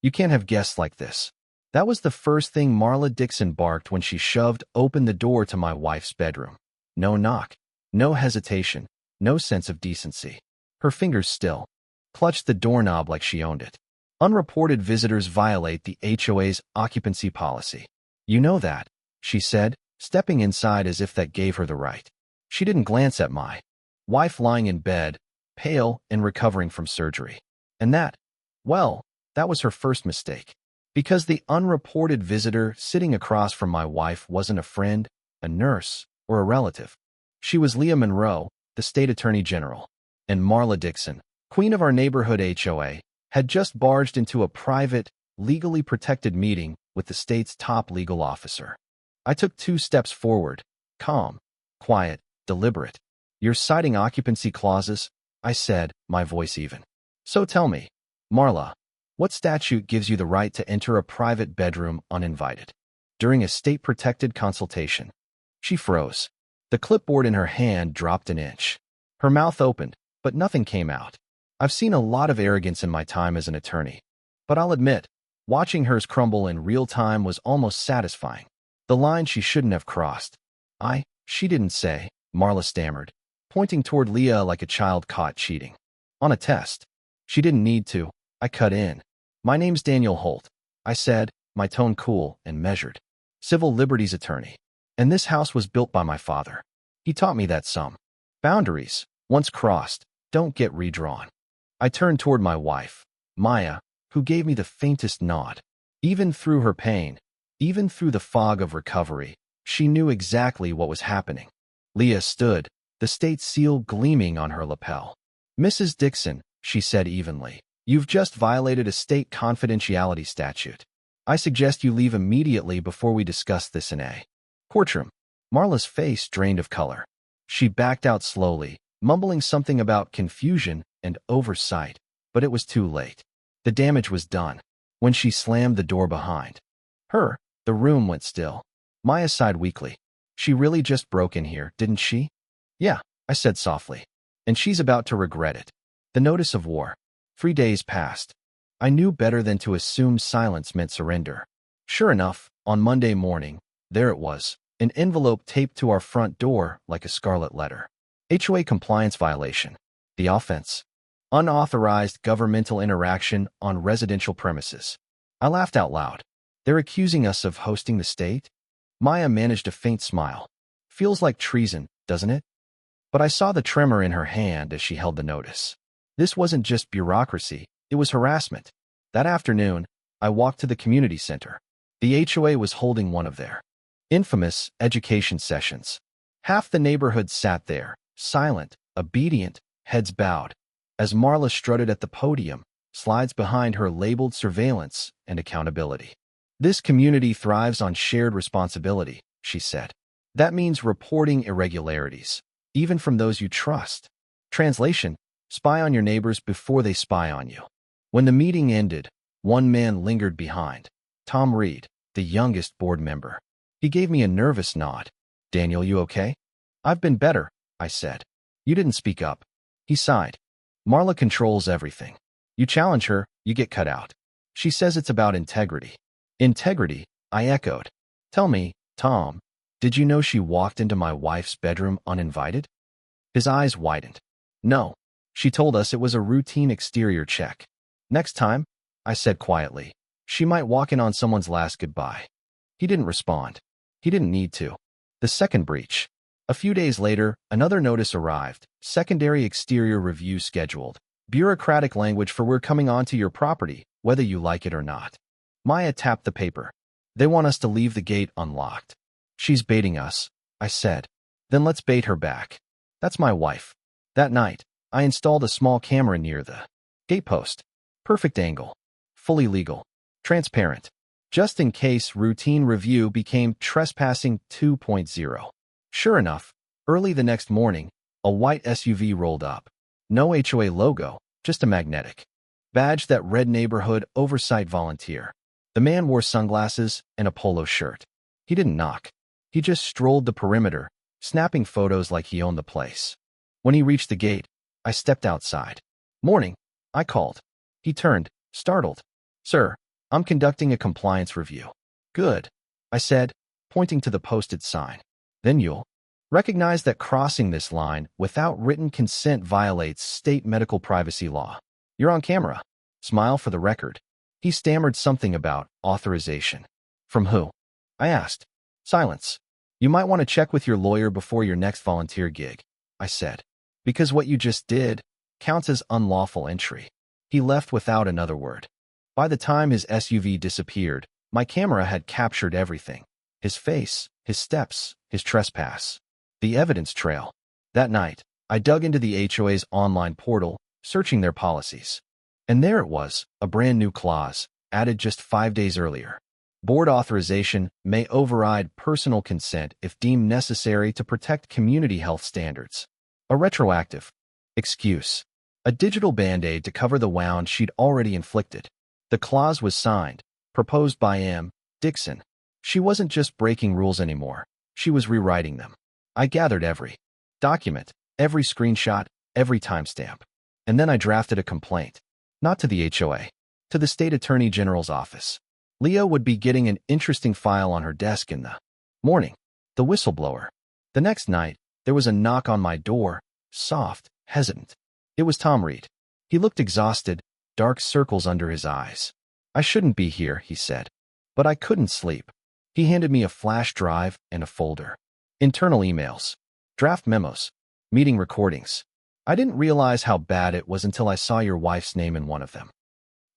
You can't have guests like this." That was the first thing Marla Dixon barked when she shoved open the door to my wife's bedroom. No knock, no hesitation, no sense of decency. Her fingers still clutched the doorknob like she owned it. "Unreported visitors violate the HOA's occupancy policy. You know that," she said, stepping inside as if that gave her the right. She didn't glance at my wife lying in bed, pale and recovering from surgery. And well, that was her first mistake. Because the unreported visitor sitting across from my wife wasn't a friend, a nurse, or a relative. She was Leah Monroe, the state attorney general, and Marla Dixon, queen of our neighborhood HOA, had just barged into a private, legally protected meeting with the state's top legal officer. I took 2 steps forward, calm, quiet, deliberate. "You're citing occupancy clauses," I said, my voice even. "So tell me, Marla, what statute gives you the right to enter a private bedroom uninvited during a state-protected consultation?" She froze. The clipboard in her hand dropped an inch. Her mouth opened, but nothing came out. I've seen a lot of arrogance in my time as an attorney, but I'll admit, watching hers crumble in real time was almost satisfying. The line she shouldn't have crossed. She didn't say," Marla stammered, pointing toward Leah like a child caught cheating. "On a test." "She didn't need to," I cut in. "My name's Daniel Holt," I said, my tone cool and measured. "Civil liberties attorney. And this house was built by my father. He taught me that some boundaries, once crossed, don't get redrawn." I turned toward my wife, Maya, who gave me the faintest nod. Even through her pain, even through the fog of recovery, she knew exactly what was happening. Leah stood, the state seal gleaming on her lapel. "Mrs. Dixon," she said evenly, "you've just violated a state confidentiality statute. I suggest you leave immediately before we discuss this in a courtroom." Marla's face drained of color. She backed out slowly, mumbling something about confusion and oversight, but it was too late. The damage was done. When she slammed the door behind her, the room went still. Maya sighed weakly. "She really just broke in here, didn't she?" "Yeah," I said softly. "And she's about to regret it." The notice of war. 3 days passed. I knew better than to assume silence meant surrender. Sure enough, on Monday morning, there it was, an envelope taped to our front door like a scarlet letter. HOA compliance violation. The offense: unauthorized governmental interaction on residential premises. I laughed out loud. They're accusing us of hosting the state? Maya managed a faint smile. "Feels like treason, doesn't it?" But I saw the tremor in her hand as she held the notice. This wasn't just bureaucracy, it was harassment. That afternoon, I walked to the community center. The HOA was holding one of their infamous education sessions. Half the neighborhood sat there, silent, obedient, heads bowed, as Marla strutted at the podium, slides behind her labeled surveillance and accountability. "This community thrives on shared responsibility," she said. "That means reporting irregularities, even from those you trust." Translation: spy on your neighbors before they spy on you. When the meeting ended, one man lingered behind. Tom Reed, the youngest board member. He gave me a nervous nod. "Daniel, you okay?" "I've been better," I said. "You didn't speak up." He sighed. "Marla controls everything. You challenge her, you get cut out. She says it's about integrity." "Integrity?" I echoed. "Tell me, Tom, did you know she walked into my wife's bedroom uninvited?" His eyes widened. "No. She told us it was a routine exterior check." "Next time," I said quietly, "she might walk in on someone's last goodbye." He didn't respond. He didn't need to. The second breach. A few days later, another notice arrived. "Secondary exterior review scheduled. Bureaucratic language for we're coming onto your property, whether you like it or not." Maya tapped the paper. "They want us to leave the gate unlocked." "She's baiting us," I said. "Then let's bait her back." That's my wife. That night, I installed a small camera near the gatepost. Perfect angle. Fully legal. Transparent. Just in case routine review became trespassing 2.0. Sure enough, early the next morning, a white SUV rolled up. No HOA logo, just a magnetic badge that read Neighborhood Oversight Volunteer. The man wore sunglasses and a polo shirt. He didn't knock. He just strolled the perimeter, snapping photos like he owned the place. When he reached the gate, I stepped outside. "Morning," I called. He turned, startled. "Sir, I'm conducting a compliance review. Good, I said, pointing to the posted sign. Then you'll recognize that crossing this line without written consent violates state medical privacy law. You're on camera. Smile for the record. He stammered something about authorization. From who? I asked. Silence. You might want to check with your lawyer before your next volunteer gig, I said. Because what you just did counts as unlawful entry. He left without another word. By the time his SUV disappeared, my camera had captured everything. His face, his steps, his trespass. The evidence trail. That night, I dug into the HOA's online portal, searching their policies. And there it was, a brand new clause, added just 5 days earlier. Board authorization may override personal consent if deemed necessary to protect community health standards. A retroactive excuse. A digital band-aid to cover the wound she'd already inflicted. The clause was signed, proposed by M. Dixon. She wasn't just breaking rules anymore. She was rewriting them. I gathered every document, every screenshot, every timestamp. And then I drafted a complaint. Not to the HOA, to the State Attorney General's office. Leo would be getting an interesting file on her desk in the morning. The whistleblower. The next night, there was a knock on my door, soft, hesitant. It was Tom Reed. He looked exhausted, dark circles under his eyes. I shouldn't be here, he said. But I couldn't sleep. He handed me a flash drive and a folder. Internal emails, draft memos, meeting recordings. I didn't realize how bad it was until I saw your wife's name in one of them.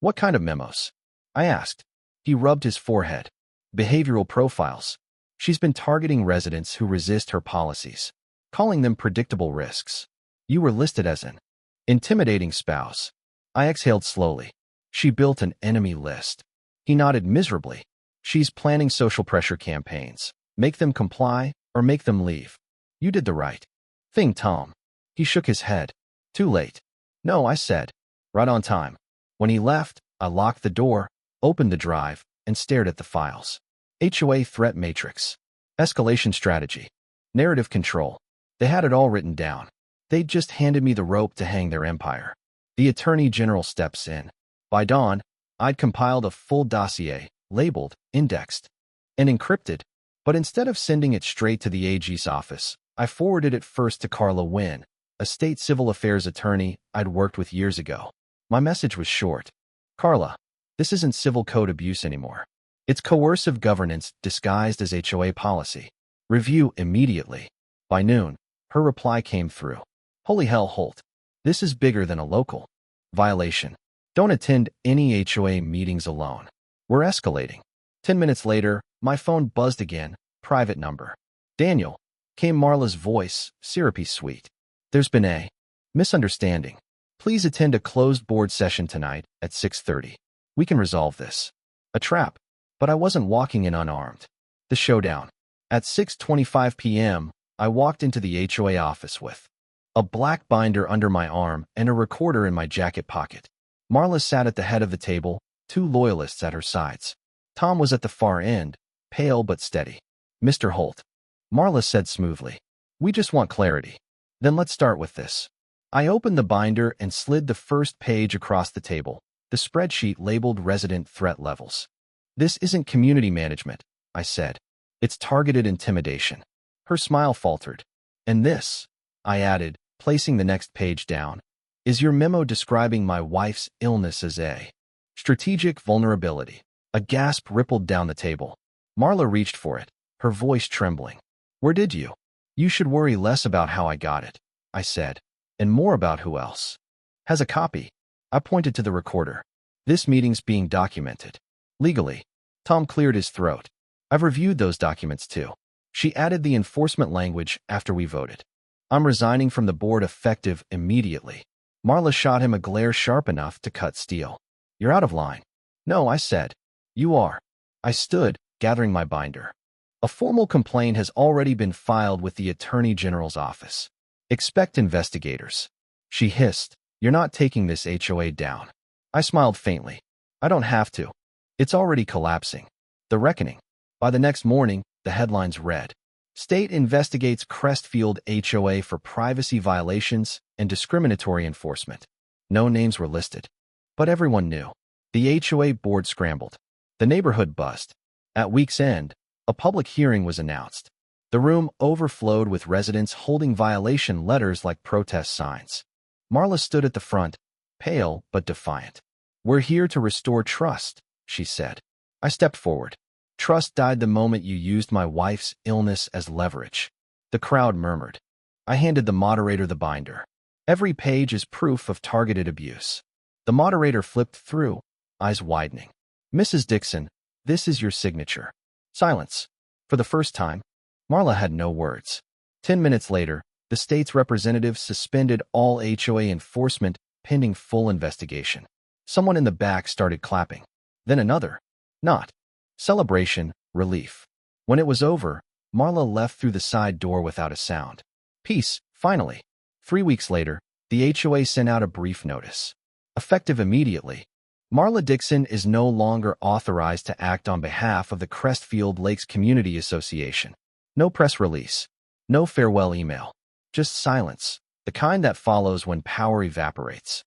What kind of memos? I asked. He rubbed his forehead. Behavioral profiles. She's been targeting residents who resist her policies, calling them predictable risks. You were listed as an intimidating spouse. I exhaled slowly. She built an enemy list. He nodded miserably. She's planning social pressure campaigns. Make them comply or make them leave. You did the right thing, Tom. He shook his head. Too late. No, I said. Right on time. When he left, I locked the door, opened the drive, and stared at the files. HOA threat matrix. Escalation strategy. Narrative control. They had it all written down. They'd just handed me the rope to hang their empire. The Attorney General steps in. By dawn, I'd compiled a full dossier, labeled, indexed, and encrypted. But instead of sending it straight to the AG's office, I forwarded it first to Carla Wynn, a state civil affairs attorney I'd worked with years ago. My message was short. Carla, this isn't civil code abuse anymore. It's coercive governance disguised as HOA policy. Review immediately. By noon, her reply came through. Holy hell, Holt. This is bigger than a local violation. Don't attend any HOA meetings alone. We're escalating. 10 minutes later, my phone buzzed again. Private number. Daniel, came Marla's voice, syrupy sweet. There's been a misunderstanding. Please attend a closed board session tonight at 6:30. We can resolve this. A trap. But I wasn't walking in unarmed. The showdown. At 6:25 p.m., I walked into the HOA office with a black binder under my arm and a recorder in my jacket pocket. Marla sat at the head of the table, 2 loyalists at her sides. Tom was at the far end, pale but steady. Mr. Holt, Marla said smoothly. We just want clarity. Then let's start with this. I opened the binder and slid the first page across the table, the spreadsheet labeled resident threat levels. This isn't community management, I said. It's targeted intimidation. Her smile faltered. And this, I added, placing the next page down, is your memo describing my wife's illness as a strategic vulnerability. A gasp rippled down the table. Marla reached for it, her voice trembling. Where did you? You should worry less about how I got it, I said, and more about who else has a copy. I pointed to the recorder. This meeting's being documented. Legally. Tom cleared his throat. I've reviewed those documents too. She added the enforcement language after we voted. I'm resigning from the board effective immediately. Marla shot him a glare sharp enough to cut steel. You're out of line. No, I said. You are. I stood, gathering my binder. A formal complaint has already been filed with the Attorney General's office. Expect investigators. She hissed. You're not taking this HOA down. I smiled faintly. I don't have to. It's already collapsing. The reckoning. By the next morning, the headlines read, State investigates Crestfield HOA for privacy violations and discriminatory enforcement. No names were listed. But everyone knew. The HOA board scrambled. The neighborhood buzzed. At week's end, a public hearing was announced. The room overflowed with residents holding violation letters like protest signs. Marla stood at the front, pale but defiant. "We're here to restore trust," she said. I stepped forward. "Trust died the moment you used my wife's illness as leverage." The crowd murmured. I handed the moderator the binder. "Every page is proof of targeted abuse." The moderator flipped through, eyes widening. "Mrs. Dixon, this is your signature." Silence. For the first time, Marla had no words. 10 minutes later, the state's representative suspended all HOA enforcement pending full investigation. Someone in the back started clapping. Then another. Not. Celebration, relief. When it was over, Marla left through the side door without a sound. Peace, finally. 3 weeks later, the HOA sent out a brief notice. Effective immediately, Marla Dixon is no longer authorized to act on behalf of the Crestfield Lakes Community Association. No press release. No farewell email. Just silence, the kind that follows when power evaporates.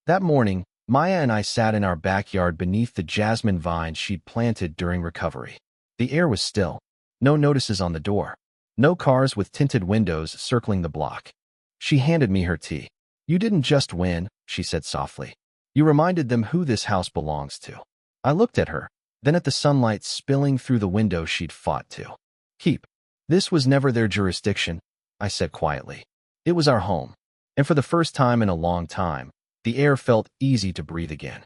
That morning, Maya and I sat in our backyard beneath the jasmine vines she'd planted during recovery. The air was still. No notices on the door. No cars with tinted windows circling the block. She handed me her tea. "You didn't just win," she said softly. "You reminded them who this house belongs to." I looked at her, then at the sunlight spilling through the window she'd fought to keep. "This was never their jurisdiction," I said quietly. "It was our home." And for the first time in a long time, the air felt easy to breathe again.